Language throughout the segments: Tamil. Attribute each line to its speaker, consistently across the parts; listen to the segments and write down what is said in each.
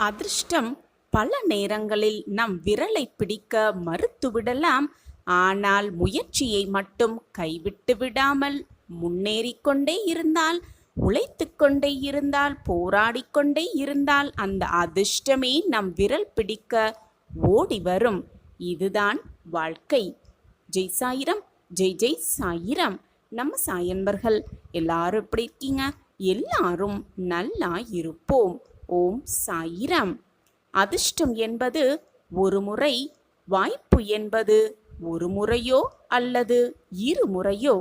Speaker 1: அதிர்ஷ்டம் பல நேரங்களில் நம் விரலை பிடிக்க மறுத்துவிடலாம். ஆனால் முயற்சியை மட்டும் கைவிட்டு விடாமல் முன்னேறிக்கொண்டே இருந்தால், உழைத்து கொண்டே இருந்தால், போராடிக்கொண்டே இருந்தால் அந்த அதிர்ஷ்டமே நம் விரல் பிடிக்க ஓடி வரும். இதுதான் வாழ்க்கை. ஜெய் சாயிரம், ஜெய் ஜெய் சாயிரம். நம்ம சாயன்பர்கள் எல்லாரும் எப்படி இருக்கீங்க? எல்லாரும் நல்லா இருப்போம். ஓம் சாயிரம். அதிர்ஷ்டம் என்பது ஒரு முறை, வாய்ப்பு என்பது ஒரு முறையோ அல்லது இருமுறையோ.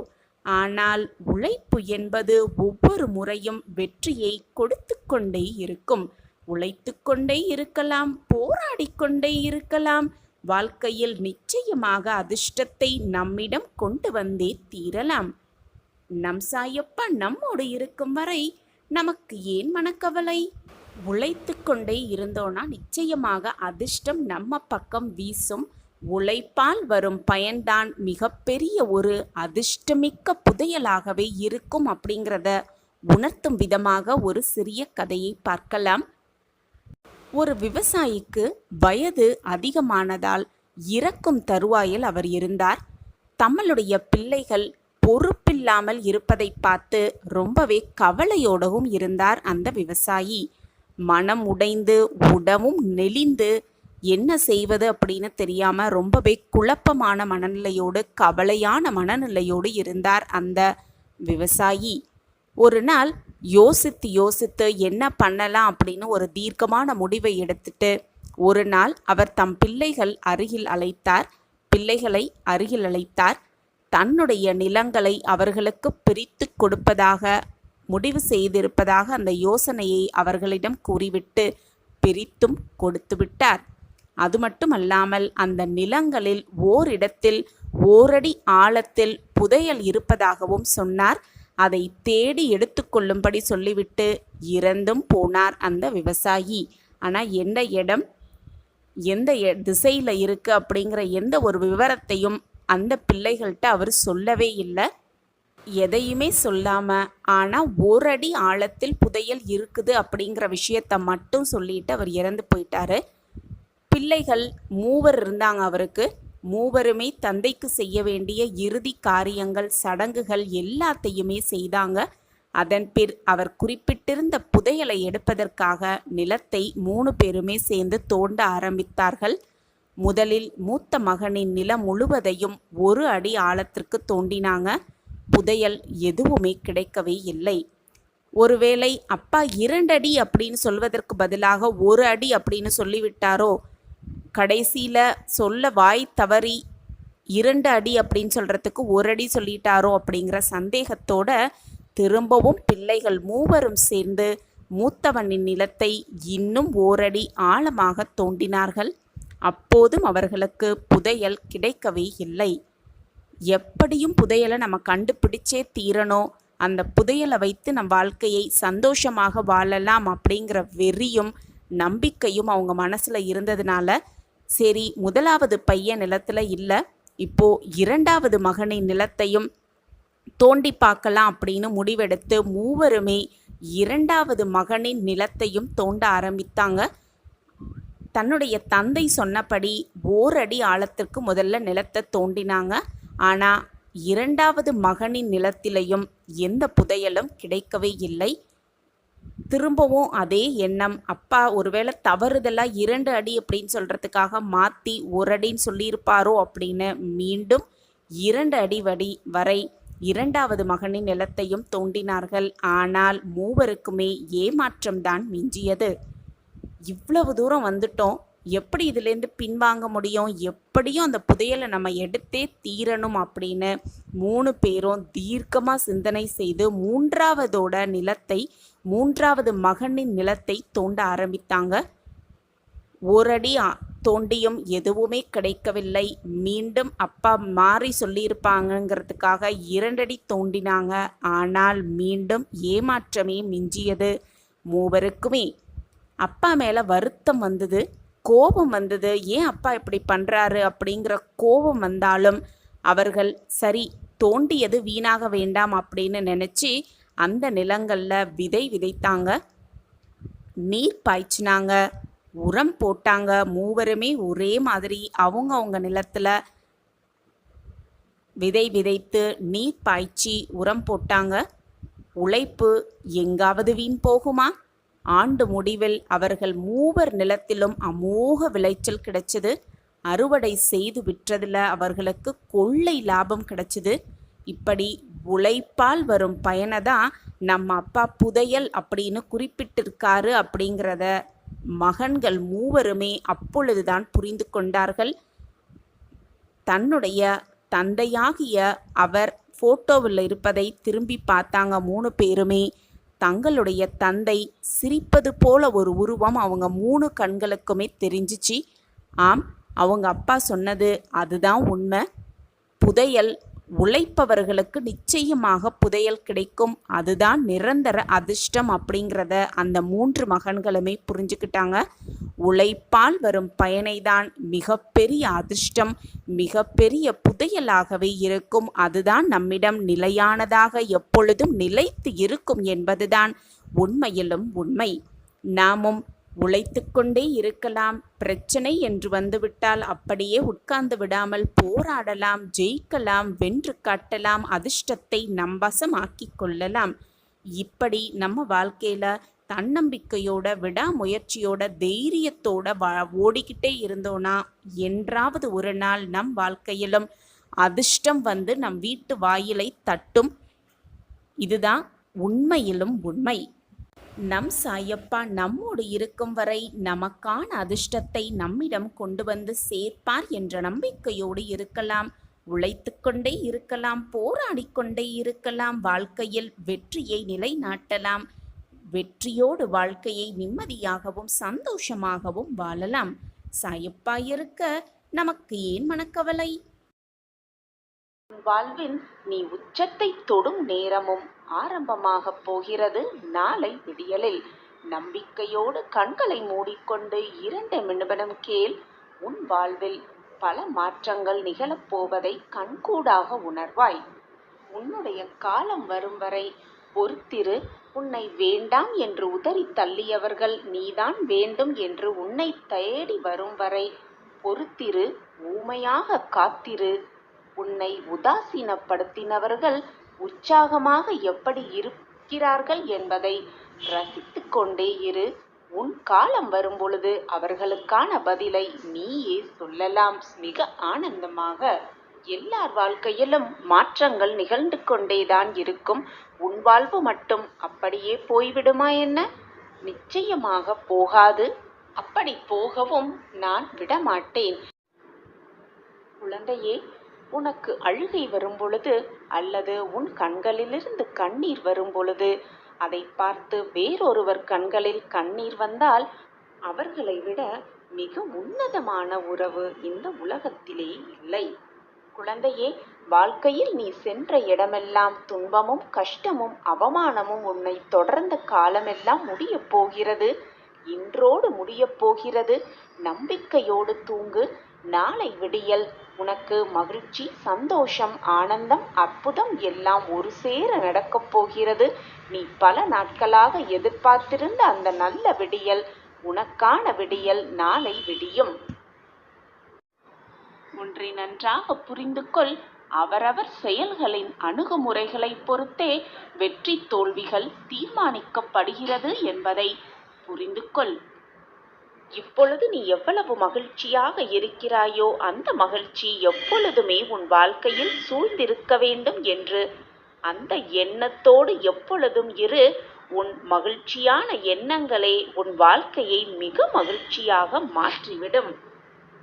Speaker 1: ஆனால் உழைப்பு என்பது ஒவ்வொரு முறையும் வெற்றியை கொடுத்து கொண்டே இருக்கும். உழைத்து கொண்டே இருக்கலாம், போராடிக்கொண்டே இருக்கலாம். வாழ்க்கையில் நிச்சயமாக அதிர்ஷ்டத்தை நம்மிடம் கொண்டு வந்தே தீரலாம். நம் சாயப்பா நம்மோடு இருக்கும் வரை நமக்கு ஏன் மனக்கவலை? உழைத்து கொண்டே இருந்தோன்னா நிச்சயமாக அதிர்ஷ்டம் நம்ம பக்கம் வீசும். உழைப்பால் வரும் பயன்தான் மிகப்பெரிய ஒரு அதிர்ஷ்டமிக்க புதையலாகவே இருக்கும் அப்படிங்கிறத உணர்த்தும் விதமாக ஒரு சிறிய கதையை பார்க்கலாம். ஒரு விவசாயிக்கு வயது அதிகமானதால் இறக்கும் தருவாயில் அவர் இருந்தார். தம்முடைய பிள்ளைகள் பொறுப்பில்லாமல் இருப்பதை பார்த்து ரொம்பவே கவலையோடவும் இருந்தார் அந்த விவசாயி. மனம் உடைந்து உடவும் நெளிந்து என்ன செய்வது அப்படின்னு தெரியாம ரொம்பவே குழப்பமான மனநிலையோடு, கவலையான மனநிலையோடு இருந்தார் அந்த விவசாயி. ஒரு நாள் யோசித்து என்ன பண்ணலாம் அப்படின்னு ஒரு தீர்க்கமான முடிவை எடுத்துட்டு ஒரு நாள் அவர் தம் பிள்ளைகளை அருகில் அழைத்தார். தன்னுடைய நிலங்களை அவர்களுக்கு பிரித்து கொடுப்பதாக முடிவு செய்திருப்பதாக அந்த யோசனையை அவர்களிடம் கூறிவிட்டு பிரித்தும் கொடுத்து விட்டார். அது மட்டுமல்லாமல் அந்த நிலங்களில் ஓரிடத்தில் ஓரடி ஆழத்தில் புதையல் இருப்பதாகவும் சொன்னார். அதை தேடி எடுத்துக்கொள்ளும்படி சொல்லிவிட்டு இறந்தும் போனார் அந்த விவசாயி. ஆனால் எந்த இடம், எந்த திசையில் இருக்கு அப்படிங்கிற எந்த ஒரு விவரத்தையும் அந்த பிள்ளைகள்கிட்ட அவர் சொல்லவே இல்லை. எதையுமே சொல்லாமல் ஆனால் ஒரு அடி ஆழத்தில் புதையல் இருக்குது அப்படிங்கிற விஷயத்தை மட்டும் சொல்லிட்டு அவர் இறந்து போயிட்டாரு. பிள்ளைகள் 3 இருந்தாங்க அவருக்கு. 3 தந்தைக்கு செய்ய வேண்டிய இறுதி காரியங்கள், சடங்குகள் எல்லாத்தையுமே செய்தாங்க. அதன் பின் அவர் குறிப்பிட்டிருந்த புதையலை எடுப்பதற்காக நிலத்தை 3 பேருமே சேர்ந்து தோண்ட ஆரம்பித்தார்கள். முதலில் மூத்த மகனின் நிலம் முழுவதையும் 1 அடி ஆழத்திற்கு தோண்டினாங்க. புதையல் எதுவுமே கிடைக்கவே இல்லை. ஒருவேளை அப்பா 2 அடி அப்படின்னு சொல்வதற்கு பதிலாக 1 அடி அப்படின்னு சொல்லிவிட்டாரோ, கடைசியில் சொல்ல வாய் தவறி 2 அடி அப்படின்னு சொல்கிறதுக்கு 1 அடி சொல்லிட்டாரோ அப்படிங்கிற சந்தேகத்தோட திரும்பவும் பிள்ளைகள் 3 சேர்ந்து மூத்தவனின் நிலத்தை இன்னும் 1 அடி ஆழமாக தோண்டினார்கள். அப்போதும் அவர்களுக்கு புதையல் கிடைக்கவே இல்லை. எப்படியும் புதையலை நம்ம கண்டுபிடிச்சே தீரணும், அந்த புதையலை வைத்து நம் வாழ்க்கையை சந்தோஷமாக வாழலாம் அப்படிங்கிற வெறியும் நம்பிக்கையும் அவங்க மனசில் இருந்ததுனால, சரி முதலாவது பையன் நிலத்தில் இல்லை, இப்போ 2வது மகனின் நிலத்தையும் தோண்டி பார்க்கலாம் அப்படின்னு முடிவெடுத்து 3 2வது மகனின் நிலத்தையும் தோண்ட ஆரம்பித்தாங்க. தன்னுடைய தந்தை சொன்னபடி 1 அடி ஆழத்திற்கு முதல்ல நிலத்தை தோண்டினாங்க. ஆனால் 2வது மகனின் நிலத்திலையும் எந்த புதையலும் கிடைக்கவே இல்லை. திரும்பவும் அதே எண்ணம், அப்பா ஒருவேளை தவறுதலாக 2 அடி அப்படின்னு சொல்கிறதுக்காக மாற்றி 1 அடின்னு சொல்லியிருப்பாரோ அப்படின்னு மீண்டும் 2 அடி வரை 2வது மகனின் நிலத்தையும் தோண்டினார்கள். ஆனால் 3 ஏமாற்றம்தான் மிஞ்சியது. இவ்வளவு தூரம் வந்துட்டோம், எப்படி இதிலேருந்து பின்வாங்க முடியும்? எப்படியும் அந்த புதையலை நம்ம எடுத்தே தீரணும் அப்படின்னு 3 பேரும் தீர்க்கமாக சிந்தனை செய்து 3வது மகனின் நிலத்தை தோண்ட ஆரம்பித்தாங்க. 1 அடி தோண்டியும் எதுவுமே கிடைக்கவில்லை. மீண்டும் அப்பா மாறி சொல்லியிருப்பாங்கங்கிறதுக்காக 2 அடி தோண்டினாங்க. ஆனால் மீண்டும் ஏமாற்றமே மிஞ்சியது. 3 அப்பா மேலே வருத்தம் வந்தது, கோபம் வந்தது. ஏன் அப்பா இப்படி பண்ணுறாரு அப்படிங்கிற கோபம் வந்தாலும் அவர்கள் சரி தோண்டியது வீணாக வேண்டாம் அப்படின்னு நினச்சி அந்த நிலங்களில் விதைத்தாங்க, நீர் பாய்ச்சினாங்க. உரம் போட்டாங்க. மூவருமே ஒரே மாதிரி அவங்க நிலத்துல விதை விதைத்து நீர் பாய்ச்சி உரம் போட்டாங்க. உழைப்பு எங்காவது வீண் போகுமா? ஆண்டு முடிவில் அவர்கள் மூவர் நிலத்திலும் அமோக விளைச்சல் கிடைச்சது. அறுவடை செய்து விற்றதில் அவர்களுக்கு கொள்ளை லாபம் கிடைச்சது. இப்படி உழைப்பால் வரும் பயனை தான் நம்ம அப்பா புதையல் அப்படின்னு குறிப்பிட்டிருக்காரு அப்படிங்கிறத மகன்கள் மூவருமே அப்பொழுதுதான் புரிந்து கொண்டார்கள். தன்னுடைய தந்தையாகிய அவர் ஃபோட்டோவில் இருப்பதை திரும்பி பார்த்தாங்க 3 பேருமே. தங்களுடைய தந்தை சிரிப்பது போல ஒரு உருவம் அவங்க 3 கண்களுக்குமே தெரிஞ்சிச்சு. ஆம், அவங்க அப்பா சொன்னது அதுதான் உண்மை. புதையல் உழைப்பவர்களுக்கு நிச்சயமாக புதையல் கிடைக்கும், அதுதான் நிரந்தர அதிர்ஷ்டம் அப்படிங்கிறத அந்த 3 மகன்களுமே புரிஞ்சுக்கிட்டாங்க. உழைப்பால் வரும் பயனை தான் மிகப்பெரிய அதிர்ஷ்டம், மிகப்பெரிய புதையலாகவே இருக்கும். அதுதான் நம்மிடம் நிலையானதாக எப்பொழுதும் நிலைத்து இருக்கும் என்பதுதான் உண்மையிலும் உண்மை. நாமும் உழைத்து கொண்டே இருக்கலாம். பிரச்சனை என்று வந்துவிட்டால் அப்படியே உட்கார்ந்து விடாமல் போராடலாம், ஜெயிக்கலாம், வென்று காட்டலாம், அதிர்ஷ்டத்தை நம் வசமாக்கி கொள்ளலாம். இப்படி நம்ம வாழ்க்கையில தன்னம்பிக்கையோட, விடாமுயற்சியோட, தைரியத்தோட ஓடிக்கிட்டே இருந்தோன்னா என்றாவது ஒரு நாள் நம் வாழ்க்கையிலும் அதிர்ஷ்டம் வந்து நம் வீட்டு வாயிலை தட்டும். இதுதான் உண்மையிலும் உண்மை. நம் சாயப்பா நம்மோடு இருக்கும் வரை நமக்கான அதிர்ஷ்டத்தை நம்மிடம் கொண்டு வந்து சேர்ப்பார் என்ற நம்பிக்கையோடு இருக்கலாம். உழைத்து கொண்டே இருக்கலாம், போராடிக்கொண்டே இருக்கலாம். வாழ்க்கையில் வெற்றியை நிலைநாட்டலாம். வெற்றியோடு வாழ்க்கையை நிம்மதியாகவும் சந்தோஷமாகவும் வாழலாம். சாயப்பா இருக்க நமக்கு ஏன் மனக்கவலை? வாழ்வின் நீ உச்சத்தை தொடும் நேரமும் ஆரம்பமாக போகிறது நாளை விடியலில். நம்பிக்கையோடு கண்களை மூடிக்கொண்டு 2 நிமிடம் கேள். உன் வாழ்வில் பல மாற்றங்கள் நிகழப்போவதை கண்கூடாக உணர்வாய். உன்னுடைய காலம் வரும் வரை பொறுத்திரு. உன்னை வேண்டாம் என்று உதறி தள்ளியவர்கள் நீதான் வேண்டும் என்று உன்னை தேடி வரும் வரை பொறுத்திரு. ஊமையாக காத்திரு. உன்னை உதாசீனப்படுத்தினவர்கள் உற்சாகமாக எப்படி இருக்கிறார்கள் என்பதை ரசித்து கொண்டே இரு. உன் காலம் வரும்பொழுது அவர்களுக்கான பதிலை நீயே சொல்லலாம் மிக ஆனந்தமாக. எல்லார் வாழ்க்கையிலும் மாற்றங்கள் நிகழ்ந்து கொண்டேதான் இருக்கும். உன் வாழ்வு மட்டும் அப்படியே போய்விடுமா என்ன? நிச்சயமாக போகாது. அப்படி போகவும் நான் விடமாட்டேன். குழந்தையே, உனக்கு அழுகை வரும் பொழுது அல்லது உன் கண்களிலிருந்து கண்ணீர் வரும் பொழுது அதை பார்த்து வேறொருவர் கண்களில் கண்ணீர் வந்தால் அவர்களை விட மிக உன்னதமான உறவு இந்த உலகத்திலே இல்லை. குழந்தையே, வாழ்க்கையில் நீ சென்ற இடமெல்லாம் துன்பமும் கஷ்டமும் அவமானமும் உன்னை தொடர்ந்த காலமெல்லாம் முடியப் போகிறது. இன்றோடு முடியப் போகிறது. நம்பிக்கையோடு தூங்கு. நாளை விடியல் உனக்கு மகிழ்ச்சி, சந்தோஷம், ஆனந்தம், அற்புதம் எல்லாம் ஒரு சேர நடக்கப் போகிறது. நீ பல நாட்களாக எதிர்பார்த்திருந்த அந்த நல்ல விடியல், உனக்கான விடியல் நாளை விடியும். ஒன்றை நன்றாக புரிந்து கொள். அவரவர் செயல்களின் அணுகுமுறைகளை பொறுத்தே வெற்றி தோல்விகள் தீர்மானிக்கப்படுகிறது என்பதை புரிந்து கொள். இப்பொழுது நீ எவ்வளவு மகிழ்ச்சியாக இருக்கிறாயோ அந்த மகிழ்ச்சி எப்பொழுதுமே உன் வாழ்க்கையில் சூழ்ந்திருக்க வேண்டும் என்று அந்த எண்ணத்தோடு எப்பொழுதும் இரு. உன் மகிழ்ச்சியான எண்ணங்களே உன் வாழ்க்கையை மிக மகிழ்ச்சியாக மாற்றிவிடும்.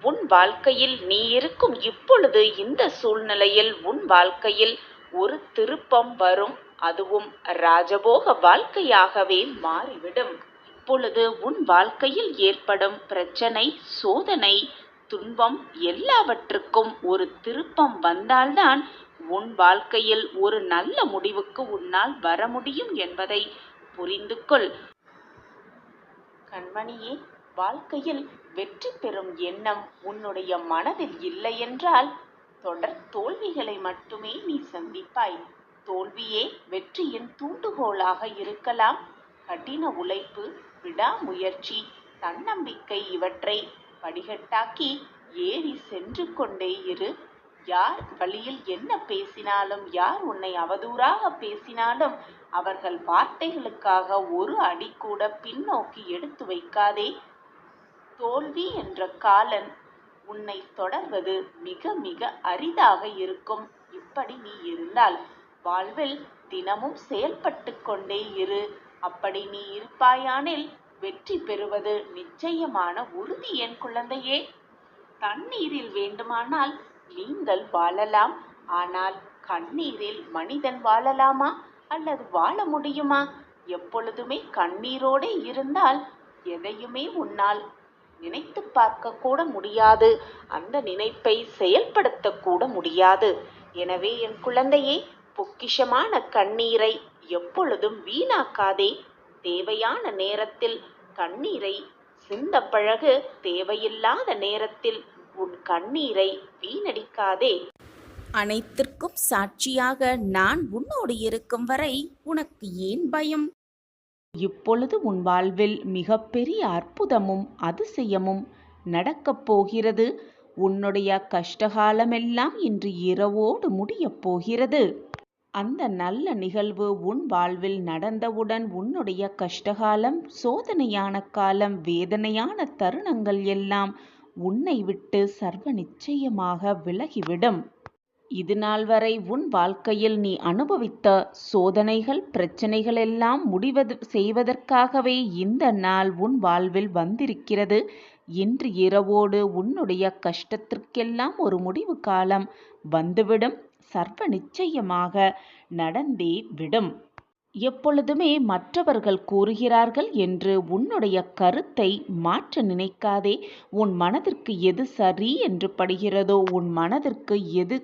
Speaker 1: உன் வாழ்க்கையில் நீ இருக்கும் இப்பொழுது இந்த சூழ்நிலையில் உன் வாழ்க்கையில் ஒரு திருப்பம் வரும். அதுவும் ராஜபோக வாழ்க்கையாகவே மாறிவிடும். இப்பொழுது உன் வாழ்க்கையில் ஏற்படும் பிரச்சனை, சோதனை, துன்பம் எல்லாவற்றுக்கும் ஒரு திருப்பம் வந்தால்தான் உன் வாழ்க்கையில் ஒரு நல்ல முடிவுக்கு உன்னால் வர முடியும் என்பதை புரிந்து கொள். கண்மணியே, வாழ்க்கையில் வெற்றி பெறும் எண்ணம் உன்னுடைய மனதில் இல்லை என்றால் தொடர் தோல்விகளை மட்டுமே நீ சந்திப்பாய். தோல்வியே வெற்றியின் தூண்டுகோலாக இருக்கலாம். கடின உழைப்பு, விடாமுயற்சி, தன்னம்பிக்கை இவற்றை படிகட்டாக்கி ஏறி சென்று கொண்டே இரு. யார் வழியில் என்ன பேசினாலும், யார் உன்னை அவதூறாக பேசினாலும், அவர்கள் வார்த்தைகளுக்காக ஒரு அடி கூட பின்னோக்கி எடுத்து வைக்காதே. தோல்வி என்ற காலன் உன்னை தொடர்வது மிக மிக அரிதாக இருக்கும். இப்படி நீ இருந்தால் வாழ்வில் தினமும் செயல்பட்டு கொண்டே இரு. அப்படி நீ இருப்பாயானில் வெற்றி பெறுவது நிச்சயமான உறுதி என் குழந்தையே. தண்ணீரில் வேண்டுமானால் நீங்கள் வாழலாம், ஆனால் கண்ணீரில் மனிதன் வாழலாமா அல்லது வாழ முடியுமா? எப்பொழுதுமே கண்ணீரோடு இருந்தால் எதையுமே உன்னால் நினைத்து பார்க்க கூட முடியாது, அந்த நினைப்பை செயல்படுத்த கூட முடியாது. எனவே என் குழந்தையே, பொக்கிஷமான கண்ணீரை எப்பொழுதும் வீணாக்காதே. தேவையான நேரத்தில் கண்ணீரை சிந்த பழகு. தேவையில்லாத நேரத்தில் உன் கண்ணீரை வீணடிக்காதே. அனைத்திற்கும் சாட்சியாக நான் உன்னோடு இருக்கும் வரை உனக்கு ஏன் பயம்? இப்பொழுது உன் வாழ்வில் மிகப்பெரிய அற்புதமும் அதிசயமும் நடக்கப் போகிறது. உன்னுடைய கஷ்டகாலமெல்லாம் இன்று இரவோடு முடியப் போகிறது. அந்த நல்ல நிகழ்வு உன் வாழ்வில் நடந்தவுடன் உன்னுடைய கஷ்டகாலம், சோதனையான காலம், வேதனையான தருணங்கள் எல்லாம் உன்னை விட்டு சர்வ நிச்சயமாக விலகிவிடும். இதுநாள் வரை உன் வாழ்க்கையில் நீ அனுபவித்த சோதனைகள், பிரச்சனைகள் எல்லாம் செய்வதற்காகவே இந்த நாள் உன் வாழ்வில் வந்திருக்கிறது. இன்று இரவோடு உன்னுடைய கஷ்டத்திற்கெல்லாம் ஒரு முடிவு காலம் வந்துவிடும். சர்வ நிச்சயமாக நடந்தே விடும். எப்பொழுதுமே மற்றவர்கள் கூறுகிறார்கள் என்று உன்னுடைய கருத்தை மாற்ற நினைக்காதே. உன் மனதிற்கு எது சரி என்று படுகிறதோ, உன் மனதிற்கு எது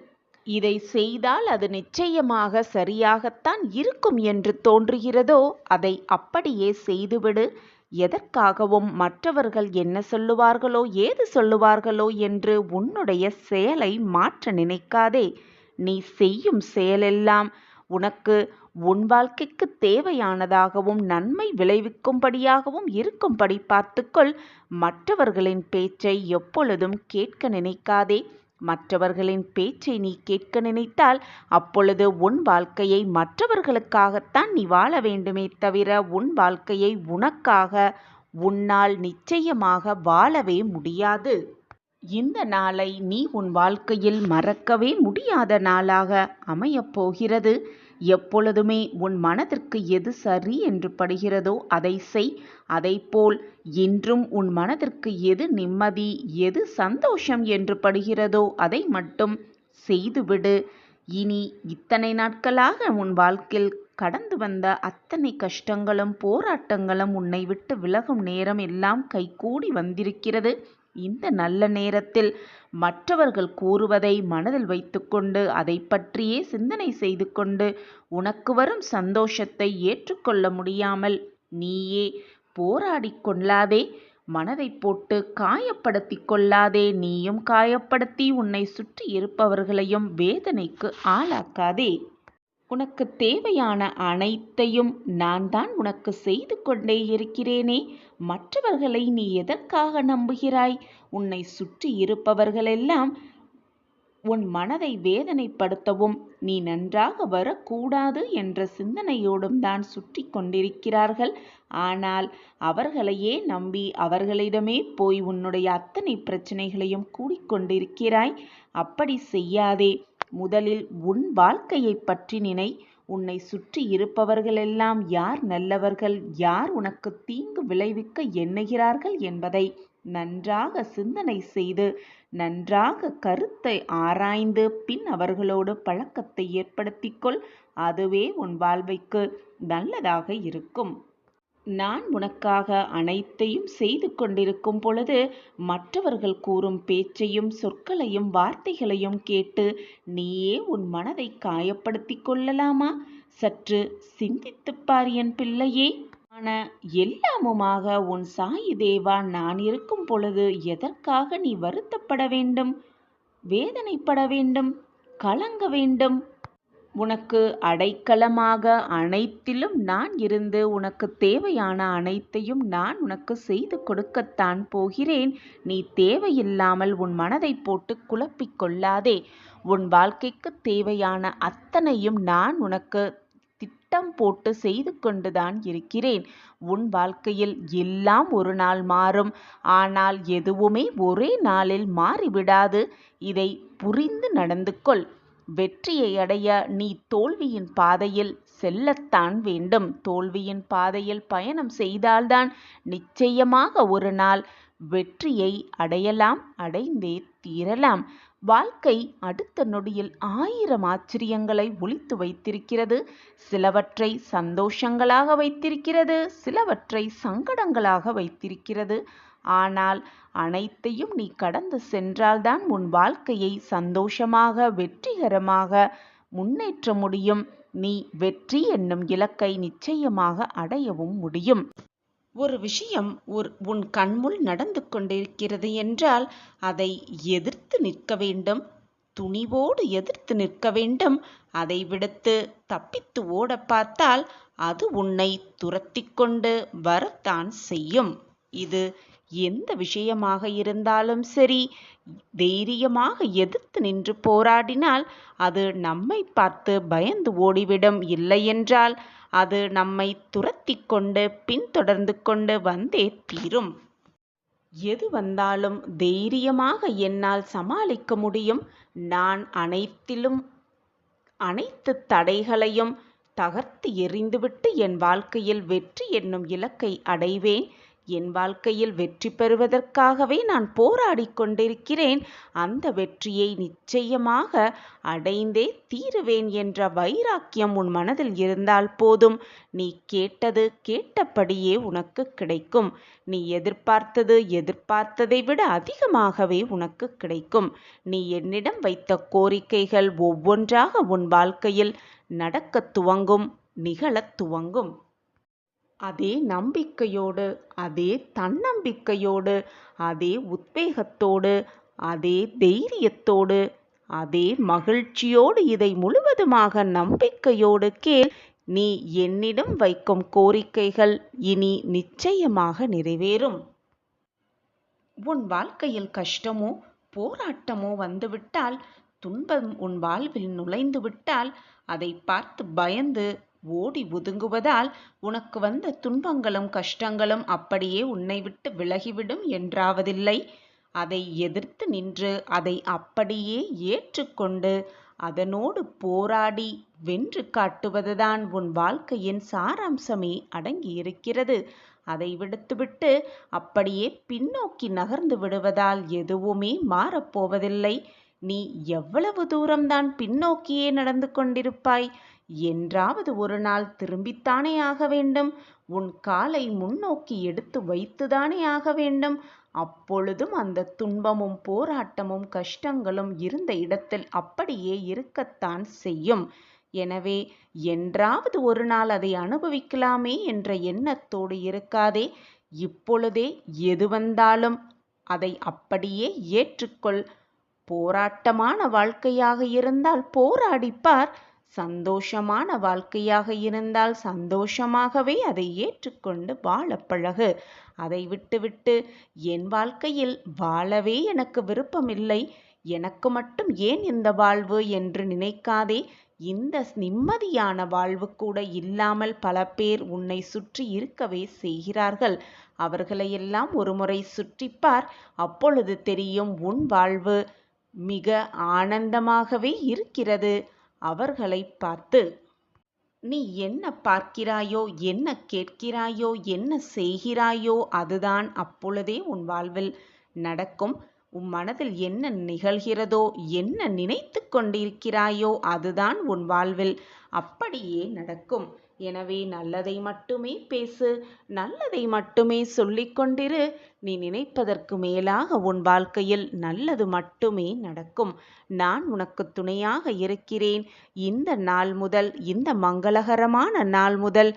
Speaker 1: இதை செய்தால் அது நிச்சயமாக சரியாகத்தான் இருக்கும் என்று தோன்றுகிறதோ அதை அப்படியே செய்துவிடு. எதற்காகவும் மற்றவர்கள் என்ன சொல்லுவார்களோ, ஏது சொல்லுவார்களோ என்று உன்னுடைய செயலை மாற்ற நினைக்காதே. நீ செய்யும் செயலெல்லாம் உனக்கு உன் வாழ்க்கைக்கு தேவையானதாகவும் நன்மை விளைவிக்கும்படியாகவும் இருக்கும்படி பார்த்துக்கொள். மற்றவர்களின் பேச்சை எப்பொழுதும் கேட்க நினைக்காதே. மற்றவர்களின் பேச்சை நீ கேட்க நினைத்தால் அப்பொழுது உன் வாழ்க்கையை மற்றவர்களுக்காகத்தான் நீ வாழ வேண்டுமே தவிர உன் வாழ்க்கையை உனக்காக உன்னால் நிச்சயமாக வாழவே முடியாது. இந்த நாளை நீ உன் வாழ்க்கையில் மறக்கவே முடியாத நாளாக அமையப் போகிறது. எப்பொழுதுமே உன் மனதிற்கு எது சரி என்று படுகிறதோ அதை செய். அதைப்போல் இன்றும் உன் மனதிற்கு எது நிம்மதி, எது சந்தோஷம் என்று படுகிறதோ அதை மட்டும் செய்துவிடு. இனி இத்தனை நாட்களாக உன் வாழ்க்கையில் கடந்து வந்த அத்தனை கஷ்டங்களும் போராட்டங்களும் உன்னை விட்டு விலகும் நேரம் எல்லாம் கைகூடி வந்திருக்கிறது. இந்த நல்ல நேரத்தில் மற்றவர்கள் கூறுவதை மனதில் வைத்துக்கொண்டு அதை பற்றியே சிந்தனை செய்து கொண்டு உனக்கு வரும் சந்தோஷத்தை ஏற்றுக்கொள்ள முடியாமல் நீயே போராடி கொள்ளாதே. மனதை போட்டு காயப்படுத்தி கொள்ளாதே. நீயும் காயப்படுத்தி உன்னை சுற்றி இருப்பவர்களையும் வேதனைக்கு ஆளாக்காதே. உனக்கு தேவையான அனைத்தையும் நான் தான் உனக்கு செய்து கொண்டே இருக்கிறேனே. மற்றவர்களை நீ எதற்காக நம்புகிறாய்? உன்னை சுற்றி இருப்பவர்களெல்லாம் உன் மனதை வேதனைப்படுத்தவும் நீ நன்றாக வரக்கூடாது என்ற சிந்தனையோடும் தான் சுற்றி கொண்டிருக்கிறார்கள். ஆனால் அவர்களையே நம்பி அவர்களிடமே போய் உன்னுடைய அத்தனை பிரச்சனைகளையும் கூடிக்கொண்டிருக்கிறாய். அப்படி செய்யாதே. முதலில் உன் வாழ்க்கையை பற்றி நினை. உன்னை சுற்றி இருப்பவர்களெல்லாம் யார் நல்லவர்கள், யார் உனக்கு தீங்கு விளைவிக்க எண்ணுகிறார்கள் என்பதை நன்றாக சிந்தனை செய்து நன்றாக கருத்தை ஆராய்ந்து பின் அவர்களோடு பழக்கத்தை ஏற்படுத்திக்கொள். அதுவே உன் வாழ்வைக்கு நல்லதாக இருக்கும். நான் உனக்காக அனைத்தையும் செய்து கொண்டிருக்கும் பொழுது மற்றவர்கள் கூறும் பேச்சையும் சொற்களையும் வார்த்தைகளையும் கேட்டு நீயே உன் மனதை காயப்படுத்தி கொள்ளலாமா? சற்று சிந்தித்துப்பார் என் பிள்ளையே. எல்லாமுமாக உன் சாயி தேவா நான் இருக்கும் பொழுது எதற்காக நீ வருத்தப்பட வேண்டும், வேதனைப்பட வேண்டும், கலங்க வேண்டும்? உனக்கு அடைக்கலமாக அனைத்திலும் நான் இருந்து உனக்கு தேவையான அனைத்தையும் நான் உனக்கு செய்து கொடுக்கத்தான் போகிறேன். நீ தேவையில்லாமல் உன் மனதை போட்டு குழப்பிக் கொள்ளாதே. உன் வாழ்க்கைக்கு தேவையான அத்தனையும் நான் உனக்கு திட்டம் போட்டு செய்து கொண்டுதான் இருக்கிறேன். உன் வாழ்க்கையில் எல்லாம் ஒரு நாள் மாறும். ஆனால் எதுவுமே ஒரே நாளில் மாறிவிடாது. இதை புரிந்து நடந்து கொள். வெற்றியை அடைய நீ தோல்வியின் பாதையில் செல்லத்தான் வேண்டும். தோல்வியின் பாதையில் பயணம் செய்தால்தான் நிச்சயமாக ஒரு நாள் வெற்றியை அடையலாம், அடைந்தே தீரலாம். வாழ்க்கை அடுத்த நொடியில் 1000 ஆச்சரியங்களை ஒளித்து வைத்திருக்கிறது. சிலவற்றை சந்தோஷங்களாக வைத்திருக்கிறது, சிலவற்றை சங்கடங்களாக வைத்திருக்கிறது. ஆனால் அனைத்தையும் நீ கடந்து சென்றால்தான் உன் வாழ்க்கையை சந்தோஷமாக வெற்றிகரமாக முன்னேற்ற முடியும். நீ வெற்றி என்னும் இலக்கை நிச்சயமாக அடையவும் முடியும். ஒரு விஷயம் உன் கண்முள் நடந்து கொண்டிருக்கிறது என்றால் அதை எதிர்த்து நிற்க வேண்டும். துணிவோடு எதிர்த்து நிற்க வேண்டும். அதை விடுத்து தப்பித்து ஓட பார்த்தால் அது உன்னை துரத்தி கொண்டு வரத்தான் செய்யும். இது எந்த விஷயமாக இருந்தாலும் சரி, தைரியமாக எதிர்த்து நின்று போராடினால் அது நம்மை பார்த்து பயந்து ஓடிவிடும். இல்லையென்றால் அது நம்மை துரத்தி கொண்டு பின்தொடர்ந்து கொண்டு வந்தே தீரும். எது வந்தாலும் தைரியமாக என்னால் சமாளிக்க முடியும். நான் அனைத்து தடைகளையும் தகர்த்து எறிந்துவிட்டு என் வாழ்க்கையில் வெற்றி என்னும் இலக்கை அடைவேன். என் வாழ்க்கையில் வெற்றி பெறுவதற்காகவே நான் போராடி கொண்டிருக்கிறேன். அந்த வெற்றியை நிச்சயமாக அடைந்தே தீருவேன் என்ற வைராக்கியம் உன் மனதில் இருந்தால் போதும். நீ கேட்டது கேட்டபடியே உனக்கு கிடைக்கும். நீ எதிர்பார்த்ததை விட அதிகமாகவே உனக்கு கிடைக்கும். நீ என்னிடம் வைத்த கோரிக்கைகள் ஒவ்வொன்றாக உன் வாழ்க்கையில் நடக்கத் துவங்கும், நிகழத் துவங்கும். அதே நம்பிக்கையோடு, அதே தன்னம்பிக்கையோடு, அதே உத்வேகத்தோடு, அதே தைரியத்தோடு, அதே மகிழ்ச்சியோடு இதை முழுவதுமாக நம்பிக்கையோடு கேள். நீ என்னிடம் வைக்கும் கோரிக்கைகள் இனி நிச்சயமாக நிறைவேறும். உன் வாழ்க்கையில் கஷ்டமோ போராட்டமோ வந்துவிட்டால், துன்பம் உன் வாழ்வில் நுழைந்து விட்டால் அதை பார்த்து பயந்து ஓடி ஒதுங்குவதால் உனக்கு வந்த துன்பங்களும் கஷ்டங்களும் அப்படியே உன்னை விட்டு விலகிவிடும் என்றாவதில்லை. அதை எதிர்த்து நின்று அதை அப்படியே ஏற்றுக்கொண்டு அதனோடு போராடி வென்று காட்டுவதுதான் உன் வாழ்க்கையின் சாராம்சமே அடங்கியிருக்கிறது. அதை விடுத்துவிட்டு அப்படியே பின்னோக்கி நகர்ந்து விடுவதால் எதுவுமே மாறப்போவதில்லை. நீ எவ்வளவு தூரம்தான் பின்னோக்கியே நடந்து கொண்டிருப்பாய்? என்றாவது ஒரு நாள் திரும்பித்தானே ஆக வேண்டும். உன் காலை முன்னோக்கி எடுத்து வைத்துதானே ஆக வேண்டும். அப்பொழுதும் அந்த துன்பமும் போராட்டமும் கஷ்டங்களும் இருந்த இடத்தில் அப்படியே இருக்கத்தான் செய்யும். எனவே என்றாவது ஒரு நாள் அதை அனுபவிக்கலாமே என்ற எண்ணத்தோடு இருக்காதே. இப்பொழுதே எது வந்தாலும் அதை அப்படியே ஏற்றுக்கொள். போராட்டமான வாழ்க்கையாக இருந்தால் போராடிப்பார். சந்தோஷமான வாழ்க்கையாக இருந்தால் சந்தோஷமாகவே அதை ஏற்றுக்கொண்டு வாழ பழகு. அதை விட்டுவிட்டு என் வாழ்க்கையில் வாழவே எனக்கு விருப்பமில்லை, எனக்கு மட்டும் ஏன் இந்த வாழ்வு என்று நினைக்காதே. இந்த நிம்மதியான வாழ்வு கூட இல்லாமல் பல பேர் உன்னை சுற்றி இருக்கவே செய்கிறார்கள். அவர்களையெல்லாம் ஒருமுறை சுற்றிப்பார். அப்பொழுது தெரியும் உன் வாழ்வு மிக ஆனந்தமாகவே இருக்கிறது. அவர்களை பார்த்து நீ என்ன பார்க்கிறாயோ, என்ன கேட்கிறாயோ, என்ன செய்கிறாயோ அதுதான் அப்பொழுதே உன் வாழ்வில் நடக்கும். உன் மனதில் என்ன நிகழ்கிறதோ, என்ன நினைத்து கொண்டிருக்கிறாயோ அதுதான் உன் வாழ்வில் அப்படியே நடக்கும். எனவே நல்லதை மட்டுமே பேசு, நல்லதை மட்டுமே சொல்லிக்கொண்டிரு. நீ நினைப்பதற்கு மேலாக உன் வாழ்க்கையில் நல்லது மட்டுமே நடக்கும். நான் உனக்கு துணையாக இருக்கிறேன். இந்த நாள் முதல், இந்த மங்களகரமான நாள் முதல்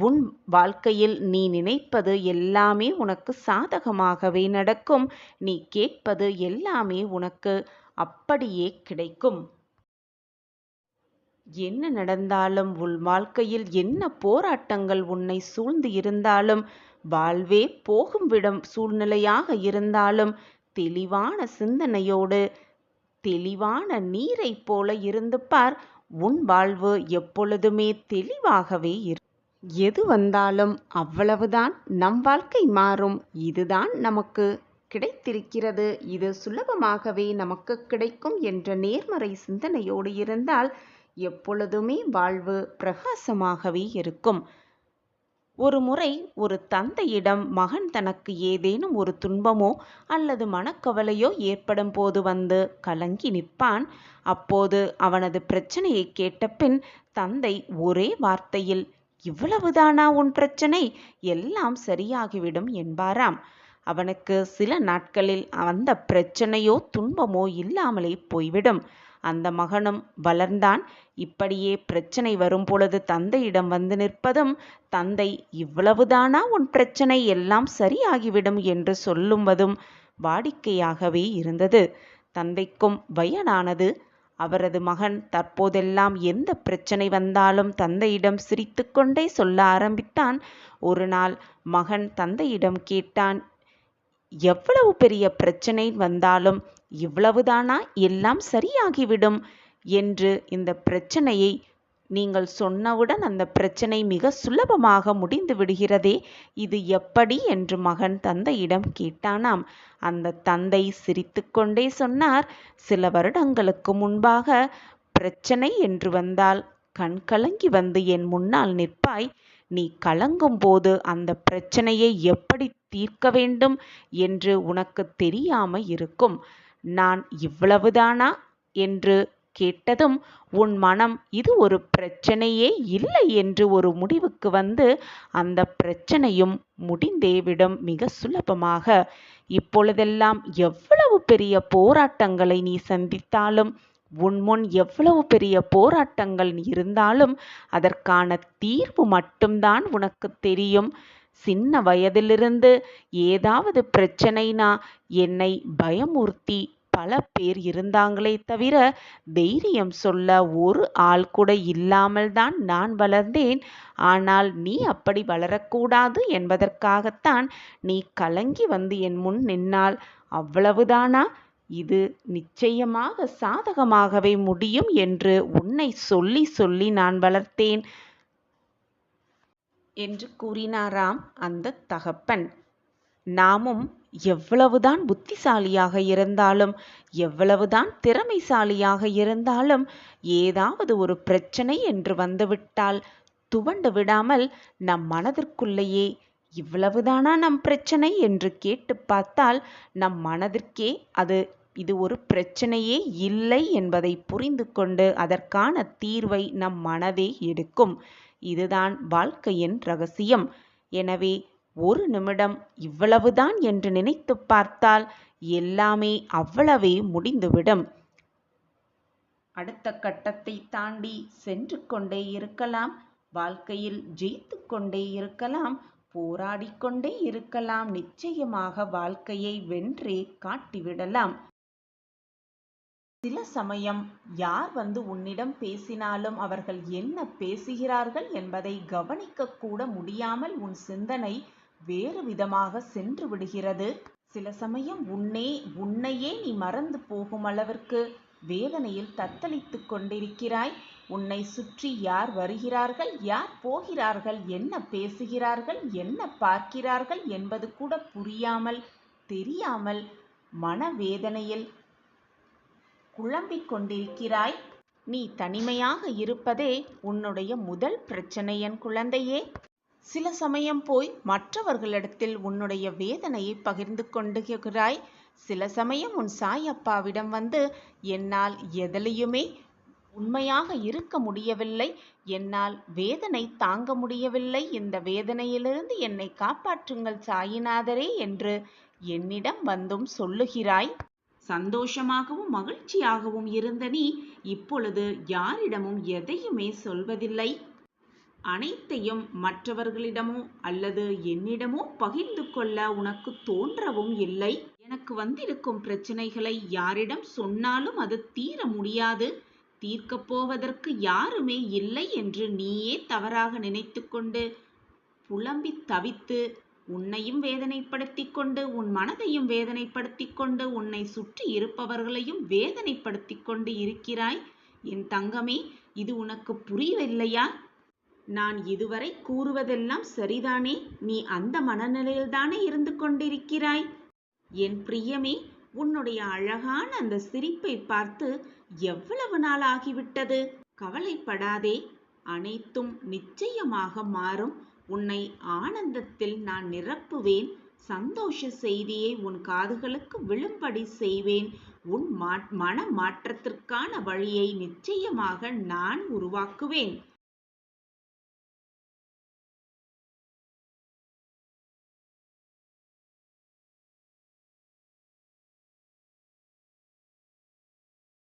Speaker 1: உன் வாழ்க்கையில் நீ நினைப்பது எல்லாமே உனக்கு சாதகமாகவே நடக்கும். நீ கேட்பது எல்லாமே உனக்கு அப்படியே கிடைக்கும். என்ன நடந்தாலும், உன் வாழ்க்கையில் என்ன போராட்டங்கள் உன்னை சூழ்ந்து இருந்தாலும், வாழ்வே போகும் விடம் சூழ்நிலையாக இருந்தாலும், தெளிவான சிந்தனையோடு தெளிவான நீரைப் போல இருந்து பார். உன் வாழ்வு எப்பொழுதுமே தெளிவாகவே எது வந்தாலும் அவ்வளவுதான். நம் வாழ்க்கை மாறும். இதுதான் நமக்கு கிடைத்திருக்கிறது, இது சுலபமாகவே நமக்கு கிடைக்கும் என்ற நேர்மறை சிந்தனையோடு இருந்தால் எப்பொழுதுமே வாழ்வு பிரகாசமாகவே இருக்கும். ஒரு முறை ஒரு தந்தையிடம் மகன் தனக்கு ஏதேனும் ஒரு துன்பமோ அல்லது மனக்கவலையோ ஏற்படும் போது வந்து கலங்கி நிற்பான். அப்போது அவனது பிரச்சனையை கேட்டபின் தந்தை ஒரே வார்த்தையில், இவ்வளவுதானா உன் பிரச்சனை, எல்லாம் சரியாகிவிடும் என்பாராம். அவனுக்கு சில நாட்களில் அந்த பிரச்சனையோ துன்பமோ இல்லாமலே போய்விடும். அந்த மகனும் வளர்ந்தான். இப்படியே பிரச்சனை வரும் பொழுது தந்தையிடம் வந்து நிற்பதும், தந்தை இவ்வளவுதானா உன் பிரச்சனை, எல்லாம் சரியாகிவிடும் என்று சொல்லுவதும் வாடிக்கையாகவே இருந்தது. தந்தைக்கும் வயதானது. அவரது மகன் தற்போதெல்லாம் எந்த பிரச்சனை வந்தாலும் தந்தையிடம் சிரித்து கொண்டே சொல்ல ஆரம்பித்தான். ஒரு நாள் மகன் தந்தையிடம் கேட்டான், எவ்வளவு பெரிய பிரச்சனை வந்தாலும் இவ்வளவுதானா, எல்லாம் சரியாகிவிடும் என்று இந்த பிரச்சனையை நீங்கள் சொன்னவுடன் அந்த பிரச்சனை மிக சுலபமாக முடிந்து விடுகிறதே, இது எப்படி என்று மகன் தந்தையிடம் கேட்டானாம். அந்த தந்தை சிரித்து கொண்டே சொன்னார், சில வருடங்களுக்கு முன்பாக பிரச்சனை என்று வந்தால் கண்கலங்கி வந்து என் முன்னால் நிற்பாய். நீ கலங்கும் போது அந்த பிரச்சனையை எப்படி தீர்க்க வேண்டும் என்று உனக்கு தெரியாமல் இருக்கும். நான் இவ்வளவுதானா என்று கேட்டதும் உன் மனம் இது ஒரு பிரச்சனையே இல்லை என்று ஒரு முடிவுக்கு வந்து அந்த பிரச்சனையும் முடிந்தேவிடும் மிக சுலபமாக. இப்பொழுதெல்லாம் எவ்வளவு பெரிய போராட்டங்களை நீ சந்தித்தாலும், உன்முன் எவ்வளவு பெரிய போராட்டங்கள் இருந்தாலும் அதற்கான தீர்வு மட்டும்தான் உனக்கு தெரியும். சின்ன வயதிலிருந்து ஏதாவது பிரச்சனைனா என்னை பயமுறுத்தி பல பேர் இருந்தாங்களே தவிர தைரியம் சொல்ல ஒரு ஆள் கூட இல்லாமல் தான் நான் வளர்ந்தேன். ஆனால் நீ அப்படி வளரக்கூடாது என்பதற்காகத்தான் நீ கலங்கி வந்து என் முன் நின்னால், அவ்வளவுதானா, இது நிச்சயமாக சாதகமாகவே முடியும் என்று உன்னை சொல்லி சொல்லி நான் வளர்த்தேன் என்று கூறினாராம் அந்த தகப்பன். நாமும் எவ்வளவுதான் புத்திசாலியாக இருந்தாலும், எவ்வளவுதான் திறமைசாலியாக இருந்தாலும், ஏதாவது ஒரு பிரச்சனை என்று வந்துவிட்டால் துவண்டு விடாமல் நம் மனதிற்குள்ளேயே இவ்வளவுதானா நம் பிரச்சனை என்று கேட்டு பார்த்தால் நம் மனதிற்கே இது ஒரு பிரச்சனையே இல்லை என்பதை புரிந்து கொண்டு அதற்கான தீர்வை நம் மனதே எடுக்கும். இதுதான் வாழ்க்கையின் ரகசியம். எனவே ஒரு நிமிடம் இவ்வளவுதான் என்று நினைத்து பார்த்தால் எல்லாமே அவ்வளவே முடிந்துவிடும். அடுத்த கட்டத்தை தாண்டி சென்று கொண்டே இருக்கலாம். வாழ்க்கையில் ஜெயித்து கொண்டே இருக்கலாம். போராடிக்கொண்டே இருக்கலாம். நிச்சயமாக வாழ்க்கையை வென்றே காட்டிவிடலாம். சில சமயம் யார் வந்து உன்னிடம் பேசினாலும் அவர்கள் என்ன பேசுகிறார்கள் என்பதை கவனிக்க கூட முடியாமல் உன் சிந்தனை வேறு விதமாக சென்று விடுகிறது. சில சமயம் உன்னையே நீ மறந்து போகும் அளவிற்கு வேதனையில் தத்தளித்து கொண்டிருக்கிறாய். உன்னை சுற்றி யார் வருகிறார்கள், யார் போகிறார்கள், என்ன பேசுகிறார்கள், என்ன பார்க்கிறார்கள் என்பது கூட புரியாமல் தெரியாமல் மனவேதனையில் குழம்பிக் கொண்டிருக்கிறாய். நீ தனிமையாக இருப்பதே உன்னுடைய முதல் பிரச்சனை என் குழந்தையே. சில சமயம் போய் மற்றவர்களிடத்தில் உன்னுடைய வேதனையை பகிர்ந்து கொண்டிருக்கிறாய். சில சமயம் உன் சாயப்பாவிடம் வந்து என்னால் எதிலையுமே உண்மையாக இருக்க முடியவில்லை, என்னால் வேதனை தாங்க முடியவில்லை, இந்த வேதனையிலிருந்து என்னை காப்பாற்றுங்கள் சாயிநாதரே என்று என்னிடம் வந்தும் சொல்லுகிறாய். சந்தோஷமாகவும் மகிழ்ச்சியாகவும் இருந்த நீ இப்பொழுது யாரிடமும் எதையுமே சொல்வதில்லை. அனைத்தையும் மற்றவர்களிடமோ அல்லது என்னிடமோ பகிர்ந்து கொள்ள உனக்கு தோன்றவும் இல்லை. எனக்கு வந்திருக்கும் பிரச்சனைகளை யாரிடம் சொன்னாலும் அது தீர முடியாது. தீர்க்கப் போவதற்கு யாருமே இல்லை என்று நீயே தவறாக நினைத்துக்கொண்டு புலம்பித் தவித்து உன்னையும் வேதனைப்படுத்திக் கொண்டு உன் மனதையும் வேதனைப்படுத்திக் கொண்டு உன்னை சுற்றி இருப்பவர்களையும் வேதனைப்படுத்திக் கொண்டு இருக்கிறாய். என் தங்கமே, இது உனக்கு புரியவில்லையா? நான் இதுவரை கூறுவதெல்லாம் சரிதானே? நீ அந்த மனநிலையில்தானே இருந்து கொண்டிருக்கிறாய்? என் பிரியமே, உன்னுடைய அழகான அந்த சிரிப்பை பார்த்து எவ்வளவு நாள் ஆகிவிட்டது? கவலைப்படாதே, அனைத்தும் நிச்சயமாக மாறும். உன்னை ஆனந்தத்தில் நான் நிரப்புவேன். சந்தோஷ செய்தியை உன் காதுகளுக்கு விழும்படி செய்வேன். உன் மன மாற்றத்திற்கான வழியை நிச்சயமாக நான் உருவாக்குவேன்.